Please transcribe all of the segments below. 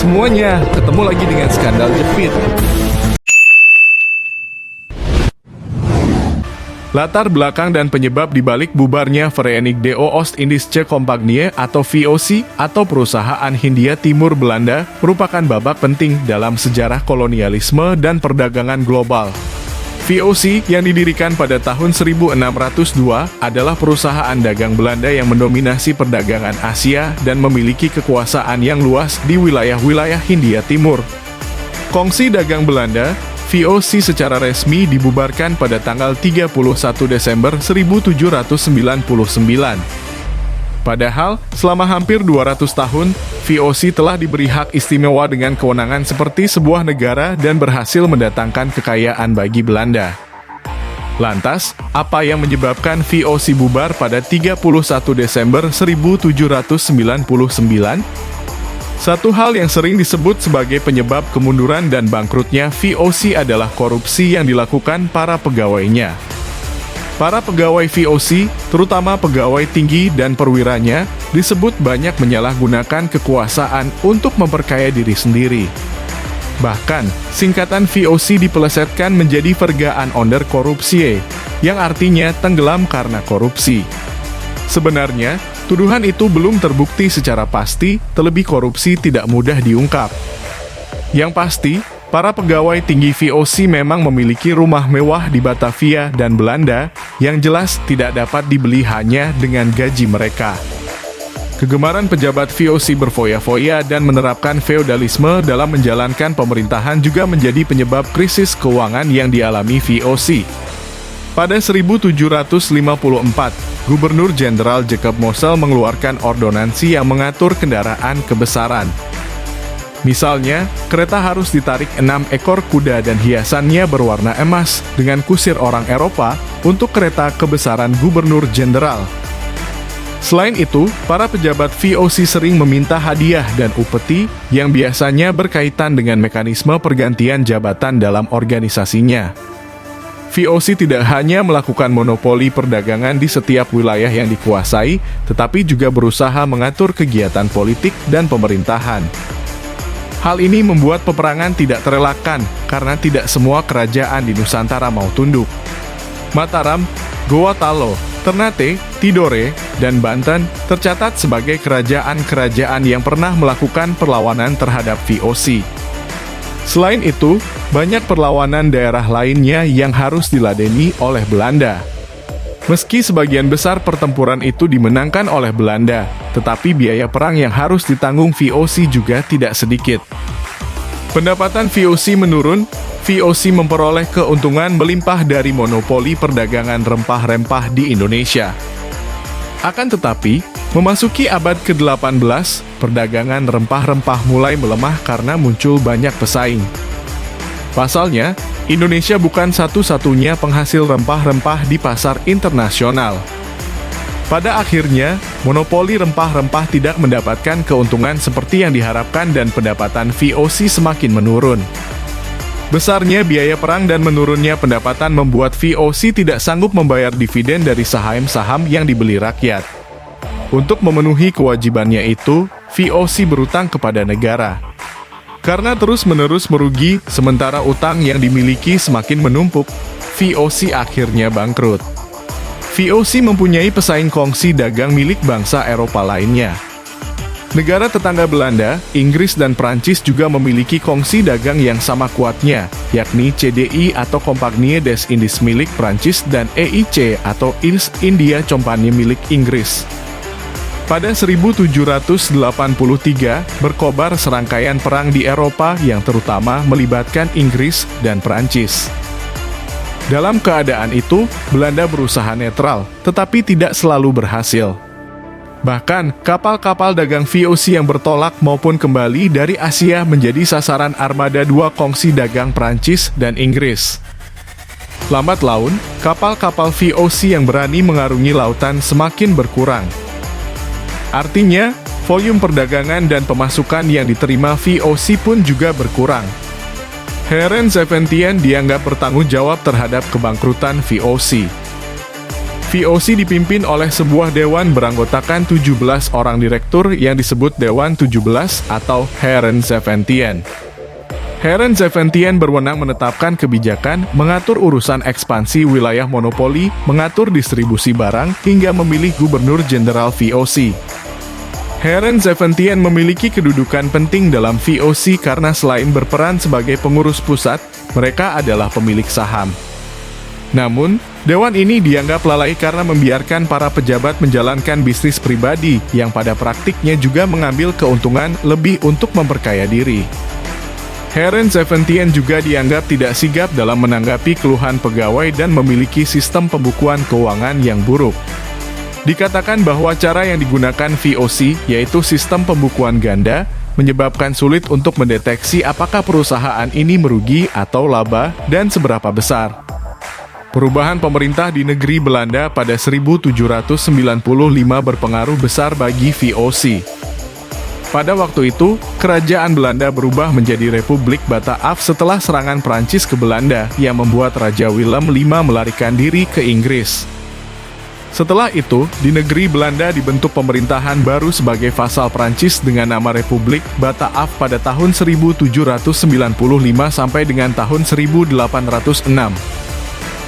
semuanya, ketemu lagi dengan Skandal Jepit. Latar belakang dan penyebab dibalik bubarnya Verenigde Oost-Indische Compagnie atau VOC atau Perusahaan Hindia Timur Belanda merupakan babak penting dalam sejarah kolonialisme dan perdagangan global. VOC yang didirikan pada tahun 1602 adalah perusahaan dagang Belanda yang mendominasi perdagangan Asia dan memiliki kekuasaan yang luas di wilayah-wilayah Hindia Timur. Kongsi dagang Belanda, VOC secara resmi dibubarkan pada tanggal 31 Desember 1799. Padahal, selama hampir 200 tahun, VOC telah diberi hak istimewa dengan kewenangan seperti sebuah negara dan berhasil mendatangkan kekayaan bagi Belanda. Lantas, apa yang menyebabkan VOC bubar pada 31 Desember 1799? Satu hal yang sering disebut sebagai penyebab kemunduran dan bangkrutnya VOC adalah korupsi yang dilakukan para pegawainya. Para pegawai VOC, terutama pegawai tinggi dan perwiranya, disebut banyak menyalahgunakan kekuasaan untuk memperkaya diri sendiri. Bahkan, singkatan VOC dipelesetkan menjadi Vergaan onder Corruptie, yang artinya tenggelam karena korupsi. Sebenarnya, tuduhan itu belum terbukti secara pasti, terlebih korupsi tidak mudah diungkap. Yang pasti, para pegawai tinggi VOC memang memiliki rumah mewah di Batavia dan Belanda, yang jelas tidak dapat dibeli hanya dengan gaji mereka. Kegemaran pejabat VOC berfoya-foya dan menerapkan feodalisme dalam menjalankan pemerintahan juga menjadi penyebab krisis keuangan yang dialami VOC. Pada 1754, Gubernur Jenderal Jacob Mossel mengeluarkan ordonansi yang mengatur kendaraan kebesaran. Misalnya, kereta harus ditarik 6 ekor kuda dan hiasannya berwarna emas dengan kusir orang Eropa untuk kereta kebesaran Gubernur Jenderal. Selain itu, para pejabat VOC sering meminta hadiah dan upeti yang biasanya berkaitan dengan mekanisme pergantian jabatan dalam organisasinya. VOC tidak hanya melakukan monopoli perdagangan di setiap wilayah yang dikuasai, tetapi juga berusaha mengatur kegiatan politik dan pemerintahan. Hal ini membuat peperangan tidak terelakkan karena tidak semua kerajaan di Nusantara mau tunduk. Mataram, Gorontalo, Ternate, Tidore, dan Banten tercatat sebagai kerajaan-kerajaan yang pernah melakukan perlawanan terhadap VOC. Selain itu, banyak perlawanan daerah lainnya yang harus diladeni oleh Belanda. Meski sebagian besar pertempuran itu dimenangkan oleh Belanda, tetapi biaya perang yang harus ditanggung VOC juga tidak sedikit. Pendapatan VOC menurun, VOC memperoleh keuntungan melimpah dari monopoli perdagangan rempah-rempah di Indonesia. Akan tetapi, memasuki abad ke-18, perdagangan rempah-rempah mulai melemah karena muncul banyak pesaing. Pasalnya, Indonesia bukan satu-satunya penghasil rempah-rempah di pasar internasional. Pada akhirnya, monopoli rempah-rempah tidak mendapatkan keuntungan seperti yang diharapkan dan pendapatan VOC semakin menurun. Besarnya biaya perang dan menurunnya pendapatan membuat VOC tidak sanggup membayar dividen dari saham-saham yang dibeli rakyat. Untuk memenuhi kewajibannya itu, VOC berutang kepada negara. Karena terus-menerus merugi, sementara utang yang dimiliki semakin menumpuk, VOC akhirnya bangkrut. VOC mempunyai pesaing kongsi dagang milik bangsa Eropa lainnya. Negara tetangga Belanda, Inggris dan Prancis juga memiliki kongsi dagang yang sama kuatnya, yakni CDI atau Compagnie des Indes milik Prancis dan EIC atau East India Company milik Inggris. Pada 1783, berkobar serangkaian perang di Eropa yang terutama melibatkan Inggris dan Prancis. Dalam keadaan itu, Belanda berusaha netral, tetapi tidak selalu berhasil. Bahkan, kapal-kapal dagang VOC yang bertolak maupun kembali dari Asia menjadi sasaran armada dua kongsi dagang Prancis dan Inggris. Lambat laun, kapal-kapal VOC yang berani mengarungi lautan semakin berkurang. Artinya, volume perdagangan dan pemasukan yang diterima VOC pun juga berkurang. Heren Zeventien dianggap bertanggung jawab terhadap kebangkrutan VOC. VOC dipimpin oleh sebuah dewan beranggotakan 17 orang direktur yang disebut Dewan 17 atau Herren-17. Herren-17 berwenang menetapkan kebijakan, mengatur urusan ekspansi wilayah monopoli, mengatur distribusi barang, hingga memilih gubernur jenderal VOC. Herren-17 memiliki kedudukan penting dalam VOC karena selain berperan sebagai pengurus pusat, mereka adalah pemilik saham. Namun, dewan ini dianggap lalai karena membiarkan para pejabat menjalankan bisnis pribadi yang pada praktiknya juga mengambil keuntungan lebih untuk memperkaya diri. Herren-17 juga dianggap tidak sigap dalam menanggapi keluhan pegawai dan memiliki sistem pembukuan keuangan yang buruk. Dikatakan bahwa cara yang digunakan VOC, yaitu sistem pembukuan ganda, menyebabkan sulit untuk mendeteksi apakah perusahaan ini merugi atau laba dan seberapa besar. Perubahan pemerintah di negeri Belanda pada 1795 berpengaruh besar bagi VOC. Pada waktu itu, kerajaan Belanda berubah menjadi Republik Bataaf setelah serangan Prancis ke Belanda yang membuat Raja Willem V melarikan diri ke Inggris. Setelah itu, di negeri Belanda dibentuk pemerintahan baru sebagai vasal Prancis dengan nama Republik Bataaf pada tahun 1795 sampai dengan tahun 1806.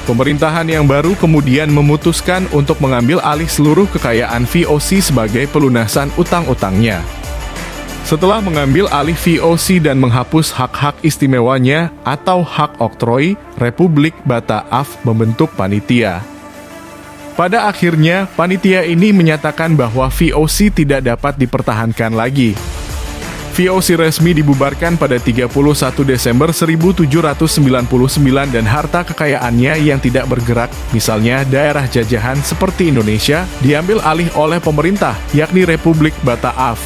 Pemerintahan yang baru kemudian memutuskan untuk mengambil alih seluruh kekayaan VOC sebagai pelunasan utang-utangnya. Setelah mengambil alih VOC dan menghapus hak-hak istimewanya atau hak oktroi, Republik Bataaf membentuk panitia. Pada akhirnya, panitia ini menyatakan bahwa VOC tidak dapat dipertahankan lagi. VOC resmi dibubarkan pada 31 Desember 1799 dan harta kekayaannya yang tidak bergerak, misalnya daerah jajahan seperti Indonesia, diambil alih oleh pemerintah, yakni Republik Bataaf.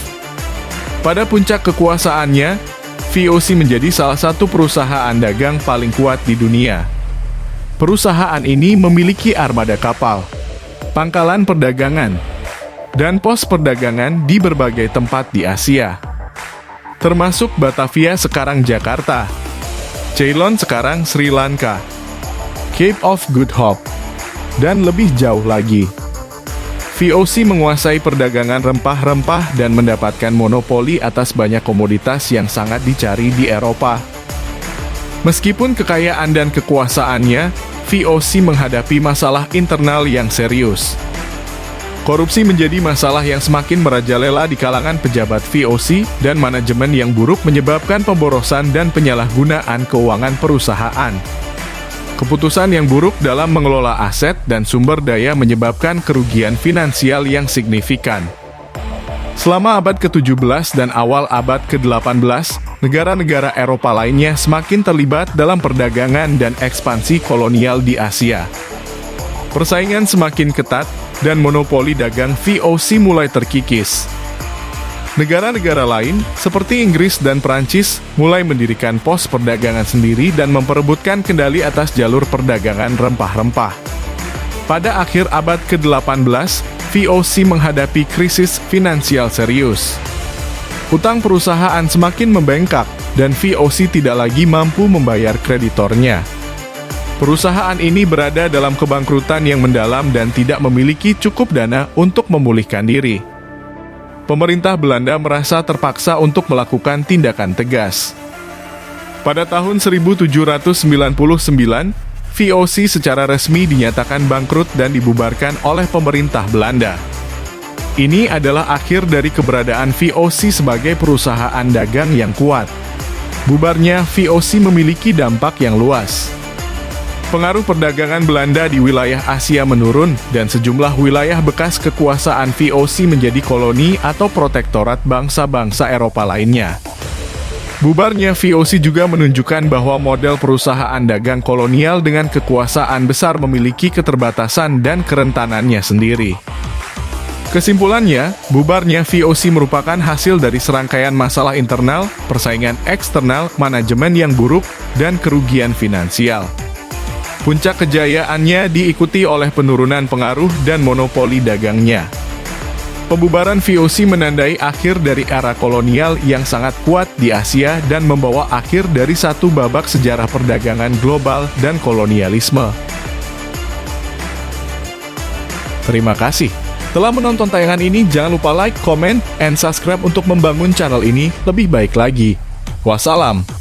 Pada puncak kekuasaannya, VOC menjadi salah satu perusahaan dagang paling kuat di dunia. Perusahaan ini memiliki armada kapal, pangkalan perdagangan, dan pos perdagangan di berbagai tempat di Asia. Termasuk Batavia sekarang Jakarta, Ceylon sekarang Sri Lanka, Cape of Good Hope, dan lebih jauh lagi. VOC menguasai perdagangan rempah-rempah dan mendapatkan monopoli atas banyak komoditas yang sangat dicari di Eropa. Meskipun kekayaan dan kekuasaannya, VOC menghadapi masalah internal yang serius. Korupsi menjadi masalah yang semakin merajalela di kalangan pejabat VOC dan manajemen yang buruk menyebabkan pemborosan dan penyalahgunaan keuangan perusahaan. Keputusan yang buruk dalam mengelola aset dan sumber daya menyebabkan kerugian finansial yang signifikan. Selama abad ke-17 dan awal abad ke-18, negara-negara Eropa lainnya semakin terlibat dalam perdagangan dan ekspansi kolonial di Asia. Persaingan semakin ketat, dan monopoli dagang VOC mulai terkikis. Negara-negara lain, seperti Inggris dan Prancis, mulai mendirikan pos perdagangan sendiri dan memperebutkan kendali atas jalur perdagangan rempah-rempah. Pada akhir abad ke-18, VOC menghadapi krisis finansial serius. Hutang perusahaan semakin membengkak, dan VOC tidak lagi mampu membayar kreditornya. Perusahaan ini berada dalam kebangkrutan yang mendalam dan tidak memiliki cukup dana untuk memulihkan diri. Pemerintah Belanda merasa terpaksa untuk melakukan tindakan tegas. Pada tahun 1799, VOC secara resmi dinyatakan bangkrut dan dibubarkan oleh pemerintah Belanda. Ini adalah akhir dari keberadaan VOC sebagai perusahaan dagang yang kuat. Bubarnya VOC memiliki dampak yang luas. Pengaruh perdagangan Belanda di wilayah Asia menurun, dan sejumlah wilayah bekas kekuasaan VOC menjadi koloni atau protektorat bangsa-bangsa Eropa lainnya. Bubarnya VOC juga menunjukkan bahwa model perusahaan dagang kolonial dengan kekuasaan besar memiliki keterbatasan dan kerentanannya sendiri. Kesimpulannya, bubarnya VOC merupakan hasil dari serangkaian masalah internal, persaingan eksternal, manajemen yang buruk, dan kerugian finansial. Puncak kejayaannya diikuti oleh penurunan pengaruh dan monopoli dagangnya. Pembubaran VOC menandai akhir dari era kolonial yang sangat kuat di Asia dan membawa akhir dari satu babak sejarah perdagangan global dan kolonialisme. Terima kasih telah menonton tayangan ini. Jangan lupa like, comment, and subscribe untuk membangun channel ini lebih baik lagi. Wassalam.